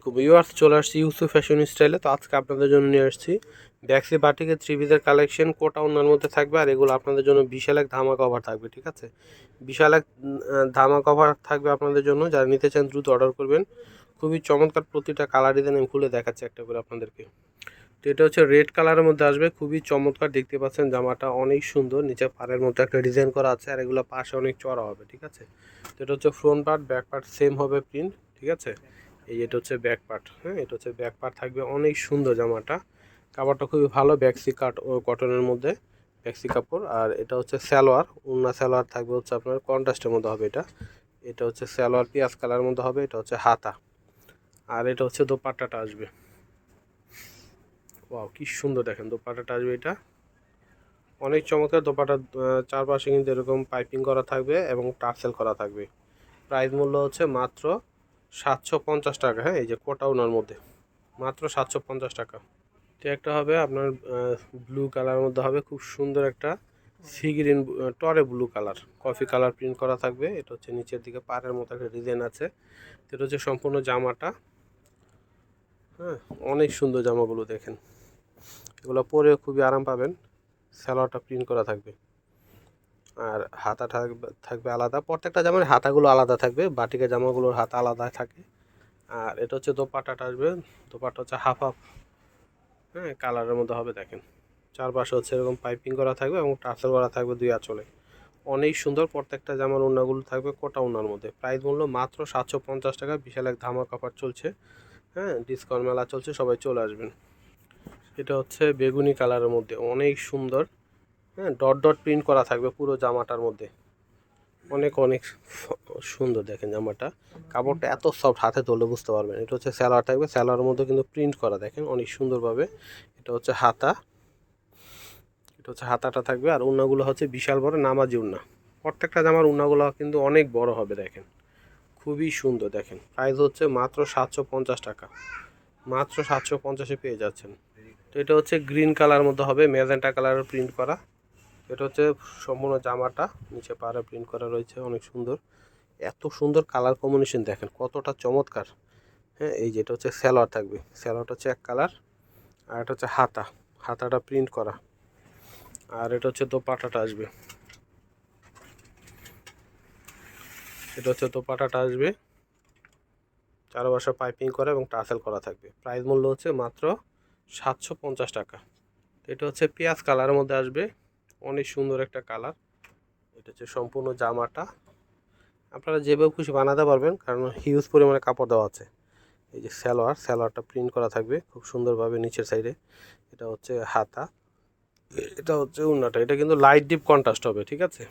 আলাইকুম ভিউয়ার্স, চলে আসছি ইউসুফ ফ্যাশন স্টাইলে। তো আজকে আপনাদের জন্য নিয়ে আসছি ব্যাক্সি বাটিকের থ্রি পিসের কালেকশন। কোটা ওনার মধ্যে থাকবে, আর এগুলো আপনাদের জন্য বিশাল এক ধামা কভার থাকবে। ঠিক আছে, বিশাল এক ধামা কভার থাকবে আপনাদের জন্য। যারা নিতে চান দ্রুত অর্ডার করবেন। খুবই চমৎকার প্রতিটা কালার ডিজাইন আমি খুলে দেখাচ্ছি একটা করে আপনাদেরকে। তো এটা হচ্ছে রেড কালারের মধ্যে আসবে, খুবই চমৎকার। দেখতে পাচ্ছেন জামাটা অনেক সুন্দর, নিচে পাড়ের মধ্যে একটা ডিজাইন করা আছে, আর এগুলো পাশে অনেক চড়া হবে। ঠিক আছে, তো এটা হচ্ছে front part, back part same হবে প্রিন্ট। ঠিক আছে, এই এটা হচ্ছে ব্যাক পার্ট। হ্যাঁ, এটা হচ্ছে ব্যাক পার্ট থাকবে, অনেক সুন্দর জামাটা। কাপড়টা খুবই ভালো, ব্যাক্সি কাট ও কটনের মধ্যে ব্যাক্সি কাপড়। আর এটা হচ্ছে সালোয়ার, উন্না সালোয়ার থাকবে হচ্ছে আপনার কন্ট্রাস্টের মধ্যে হবে। এটা এটা হচ্ছে সালোয়ার পিঁয়াজ কালারের মধ্যে হবে। এটা হচ্ছে হাতা, আর এটা হচ্ছে দোপাট্টাটা আসবে। ওয়াও, কি সুন্দর দেখেন দোপাট্টাটা আসবে। এটা অনেক চমৎকার দোপাট্টা। চারপাশে কিন্তু এরকম পাইপিং করা থাকবে এবং টার্সেল করা থাকবে। প্রাইস মূল্য হচ্ছে মাত্র 750 টাকা। হ্যাঁ, এই যে কোটা ওনার মধ্যে মাত্র 750 টাকা। এটা একটা হবে আপনার ব্লু কালারের মধ্যে হবে, খুব সুন্দর একটা সি গ্রিন টরে blue colour, coffee colour print করা থাকবে। এটা হচ্ছে নিচের দিকে পাড়ের মতো একটা ডিজাইন আছে। এটা হচ্ছে সম্পূর্ণ জামাটা। হ্যাঁ, অনেক সুন্দর জামাগুলো দেখেন, এগুলো পরে খুবই আরাম পাবেন। সালোয়ারটা প্রিন্ট করা থাকবে, আর হাতা থাকবে থাকবে আলাদা। প্রত্যেকটা জামার হাতাগুলো আলাদা থাকবে, বাটিকের জামাগুলোর হাতা আলাদা থাকে। আর এটা হচ্ছে দোপাট্টাটা আসবে। দোপাট্টা হচ্ছে হাফ হাফ, হ্যাঁ, কালারের মধ্যে হবে। দেখেন চারপাশে হচ্ছে এরকম পাইপিং করা থাকবে এবং টার্সেল করা থাকবে দুই আঁচলে। অনেক সুন্দর প্রত্যেকটা জামার ওড়নাগুলো থাকবে কোটা ওড়নার মধ্যে। প্রাইস মূল্য মাত্র 750 টাকা। বিশাল এক ধামাকা অফার চলছে। হ্যাঁ, ডিসকাউন্ট মেলা চলছে, সবাই চলে আসবেন। এটা হচ্ছে বেগুনি কালারের মধ্যে, অনেক সুন্দর। হ্যাঁ, ডট ডট প্রিন্ট করা থাকবে পুরো জামাটার মধ্যে। অনেক অনেক সুন্দর দেখেন জামাটা। কাপড়টা এত সফট, হাতে ধরলে বুঝতে পারবেন। এটা হচ্ছে স্যালোয়ার থাকবে, স্যালোয়ারের মধ্যে কিন্তু প্রিন্ট করা দেখেন অনেক সুন্দরভাবে। এটা হচ্ছে হাতা, এটা হচ্ছে হাতাটা থাকবে। আর উন্নাগুলো হচ্ছে বিশাল বড় নামাজি উন্না। প্রত্যেকটা জামার উন্নাগুলো কিন্তু অনেক বড় হবে দেখেন, খুবই সুন্দর দেখেন। প্রাইস হচ্ছে মাত্র 750 টাকা। মাত্র 750-এ পেয়ে যাচ্ছেন। তো এটা হচ্ছে গ্রিন কালার মধ্যে হবে, ম্যাজেন্টা কালারের প্রিন্ট করা। এটা হচ্ছে সম্পূর্ণ জামাটা, নিচে পাড়ে প্রিন্ট করা রয়েছে, অনেক সুন্দর। এত সুন্দর কালার কম্বিনেশন দেখেন কতটা চমৎকার। হ্যাঁ, এই যেটা হচ্ছে সালোয়ার থাকবে, সালোয়ারটা হচ্ছে এক কালার। আর এটা হচ্ছে হাতা, হাতাটা প্রিন্ট করা। আর এটা হচ্ছে দোপাট্টাটা আসবে, এটা হচ্ছে দোপাট্টাটা আসবে। চারপাশে পাইপিং করা এবং টাসেল করা থাকবে। প্রাইস মূল্য হচ্ছে মাত্র 750 টাকা। এটা হচ্ছে পেঁয়াজ কালারের মধ্যে আসবে, অনেক সুন্দর একটা কালার। এটা হচ্ছে সম্পূর্ণ জামাটা। আপনারা যেভাবে খুশি বানাতে পারবেন, কারণ হিউজ পরিমাণে কাপড় দেওয়া আছে। এই যে সালোয়ার, সালোয়ারটা প্রিন্ট করা থাকবে খুব সুন্দরভাবে নিচের সাইডে। এটা হচ্ছে হাতা, এটা হচ্ছে ওড়নাটা। এটা কিন্তু লাইট ডিপ কন্ট্রাস্ট হবে। ঠিক আছে,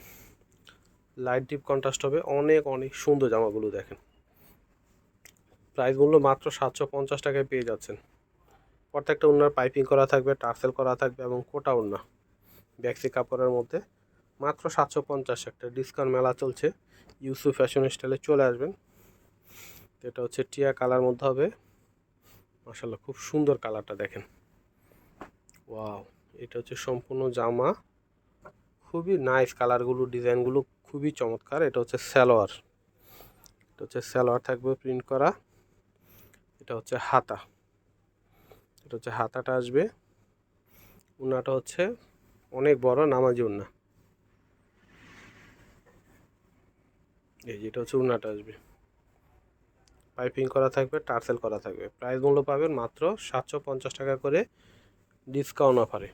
লাইট ডিপ কন্ট্রাস্ট হবে। অনেক অনেক সুন্দর জামাগুলো দেখেন। প্রাইস মূল্য মাত্র 750 টাকায় পেয়ে যাচ্ছেন। প্রত্যেকটা ওড়নার পাইপিং করা থাকবে, টার্সেল করা থাকবে এবং কোটা ওড়না ব্যাক্সি কাপড়ের মধ্যে। মাত্র 750। একটা ডিসকাউন্ট মেলা চলছে, ইউসুফ ফ্যাশন স্টাইলে চলে আসবেন। এটা হচ্ছে টিয়া কালার মধ্যে হবে। মাশাআল্লাহ, খুব সুন্দর কালারটা দেখেন। ওয়াও, এটা হচ্ছে সম্পূর্ণ জামা, খুবই নাইস কালারগুলো, ডিজাইনগুলো খুবই চমৎকার। এটা হচ্ছে সালোয়ার, এটা হচ্ছে সালোয়ার থাকবে প্রিন্ট করা। এটা হচ্ছে হাতা, এটা হচ্ছে হাতাটা আসবে। উন্নাটা হচ্ছে অনেক বড় নামাজি উন্না। এই যেটা হচ্ছে উন্নাটা আসবে, পাইপিং করা থাকবে, টার্সেল করা থাকবে। প্রাইস মূল্য পাবেন মাত্র 750 টাকা করে ডিসকাউন্ট অফারে।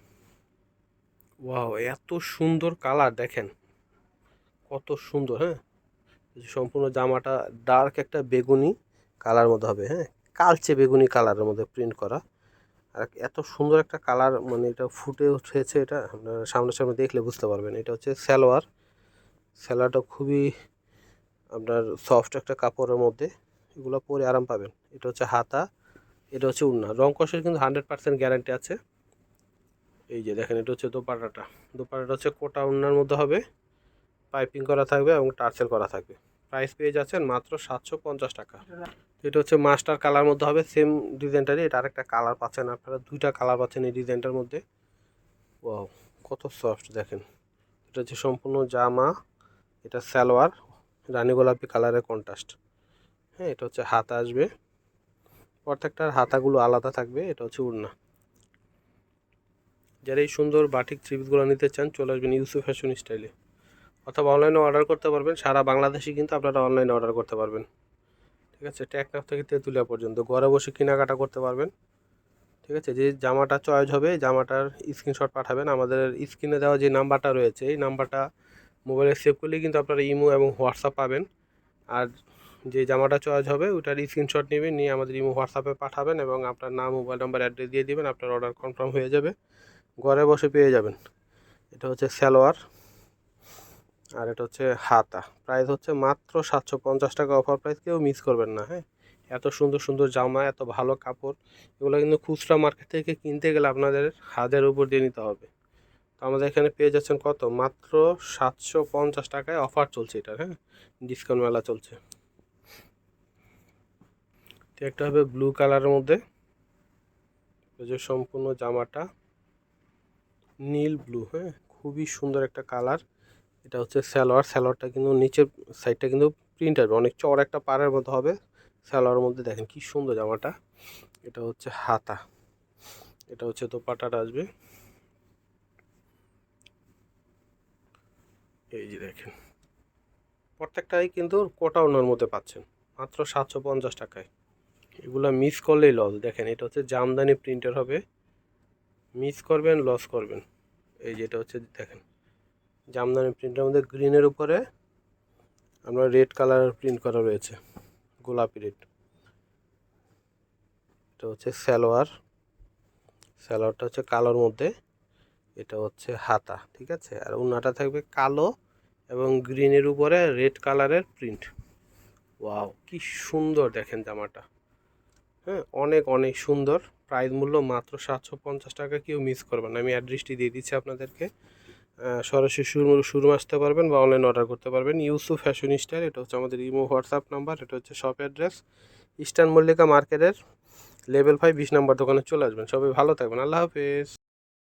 ওয়াও, এত সুন্দর কালার দেখেন, কত সুন্দর। হ্যাঁ, সম্পূর্ণ জামাটা ডার্ক একটা বেগুনি কালার মধ্যে হবে। হ্যাঁ, কালচে বেগুনি কালারের মধ্যে প্রিন্ট করা। আর এত সুন্দর একটা কালার, মানে এটা ফুটে উঠেছে। এটা আপনার সামনে দেখলে বুঝতে পারবেন। এটা হচ্ছে সালোয়ার, সালোয়ারটা খুবই আপনার সফট একটা কাপড়ের মধ্যে, এগুলো পরে আরাম পাবেন। এটা হচ্ছে হাতা, এটা হচ্ছে উন্না। রং কষের কিন্তু 100% গ্যারান্টি আছে। এই যে দেখেন, এটা হচ্ছে দোপাট্টাটা। দোপাট্টাটা হচ্ছে কোটা উন্নার মধ্যে হবে, পাইপিং করা থাকবে এবং টার্সেল করা থাকবে। প্রাইস পেয়ে যাচ্ছেন মাত্র 750 টাকা। এটা হচ্ছে মাস্টার কালার মধ্যে হবে, সেম ডিজাইনটারই এটা আরেকটা কালার পাচ্ছেন আপনারা, দুইটা কালার পাচ্ছেন এই ডিজাইনটার মধ্যে। ওয়াও, কত সফট দেখেন। এটা হচ্ছে সম্পূর্ণ জামা, এটা সালোয়ার রানী গোলাপি কালারের কন্ট্রাস্ট। হ্যাঁ, এটা হচ্ছে হাতা আসবে, প্রত্যেকটার হাতাগুলো আলাদা থাকবে। এটা হচ্ছে ওড়না। যারা এই সুন্দর বাটিক থ্রিপিসগুলো নিতে চান চলে আসবেন ইউসুফ ফ্যাশন স্টাইলে, অথবা অনলাইনে অর্ডার করতে পারবেন। সারা বাংলাদেশে কিন্তু আপনারা অনলাইনে অর্ডার করতে পারবেন। ঠিক আছে, টেকনাফ থেকে তেঁতুলিয়া পর্যন্ত ঘরে বসে কেনাকাটা করতে পারবেন। ঠিক আছে, যে জামাটা চয়েস হবে জামাটার স্ক্রিনশট পাঠাবেন। আমাদের স্ক্রিনে দেওয়া যে নাম্বারটা রয়েছে এই নাম্বারটা মোবাইলে সেভ করলেই কিন্তু আপনারা ইমো এবং হোয়াটসঅ্যাপ পাবেন। আর যে জামাটা চয়েস হবে ওটার স্ক্রিনশট নেবেন, নিয়ে আমাদের ইমো হোয়াটসঅ্যাপে পাঠাবেন এবং আপনার নাম, মোবাইল নাম্বার, অ্যাড্রেস দিয়ে দিবেন। আপনার অর্ডার কনফার্ম হয়ে যাবে, ঘরে বসে পেয়ে যাবেন। এটা হচ্ছে সালোয়ার আর এটা হচ্ছে হাতা। প্রাইস হচ্ছে মাত্র 750 টাকা, অফার প্রাইস, কেউ মিস করবেন না। হ্যাঁ, এত সুন্দর সুন্দর জামা, এত ভালো কাপড়, এগুলো কিন্তু খুচরা মার্কেট থেকে কিনতে গেলে আপনাদের হাজারের উপর দিয়ে নিতে হবে। তো আমাদের এখানে পেয়ে যাচ্ছেন কত, মাত্র 750 টাকায় অফার চলছে এটা। হ্যাঁ, ডিসকাউন্ট মেলা চলছে। তো একটা হবে ব্লু কালারের মধ্যে, এই যে সম্পূর্ণ জামাটা নীল ব্লু। হ্যাঁ, খুবই সুন্দর একটা কালার। এটা হচ্ছে সালোয়ারটা কিন্তু নিচের সাইডটা কিন্তু প্রিন্ট আসবে, অনেক চড় একটা পাড়ের মতো হবে সালোয়ারের মধ্যে। দেখেন কি সুন্দর জামাটা। এটা হচ্ছে হাতা, এটা হচ্ছে দোপাট্টাটা আসবে। এই যে দেখেন, প্রত্যেকটাই কিন্তু কোটা ওনার মধ্যে পাচ্ছেন মাত্র 750 টাকায়। এগুলো মিস করলেই লস। দেখেন এটা হচ্ছে জামদানি প্রিন্টের হবে, মিস করবেন লস করবেন। এই যেটা হচ্ছে দেখেন জামদানি প্রিন্টের মধ্যে গ্রিনের উপরে আমরা রেড কালারের প্রিন্ট করা রয়েছে, গোলাপি রেড। এটা হচ্ছে সালোয়ারটা হচ্ছে কালোর মধ্যে। এটা হচ্ছে হাতা। ঠিক আছে, আর ওড়নাটা থাকবে কালো এবং গ্রিনের উপরে রেড কালারের প্রিন্ট। ওয়াও, কি সুন্দর দেখেন জামাটা। হ্যাঁ, অনেক অনেক সুন্দর। প্রাইস মূল্য মাত্র 750 টাকা, কেউ মিস করবেন না। আমি অ্যাড্রেসটি দিয়ে দিচ্ছি আপনাদেরকে, সরাসরি শোরুম আসতে পারবেন বা অনলাইন অর্ডার করতে পারবেন। ইউসুফ ফ্যাশন স্টাইল, এটা হচ্ছে আমাদের ইমো হোয়াটসঅ্যাপ নাম্বার। এটা হচ্ছে শপ অ্যাড্রেস ইস্টার্ন মল্লিকা মার্কেটের লেভেল 5 20 নম্বর দোকানে চলে আসবেন। সবাই ভালো থাকবেন, আল্লাহ হাফেজ।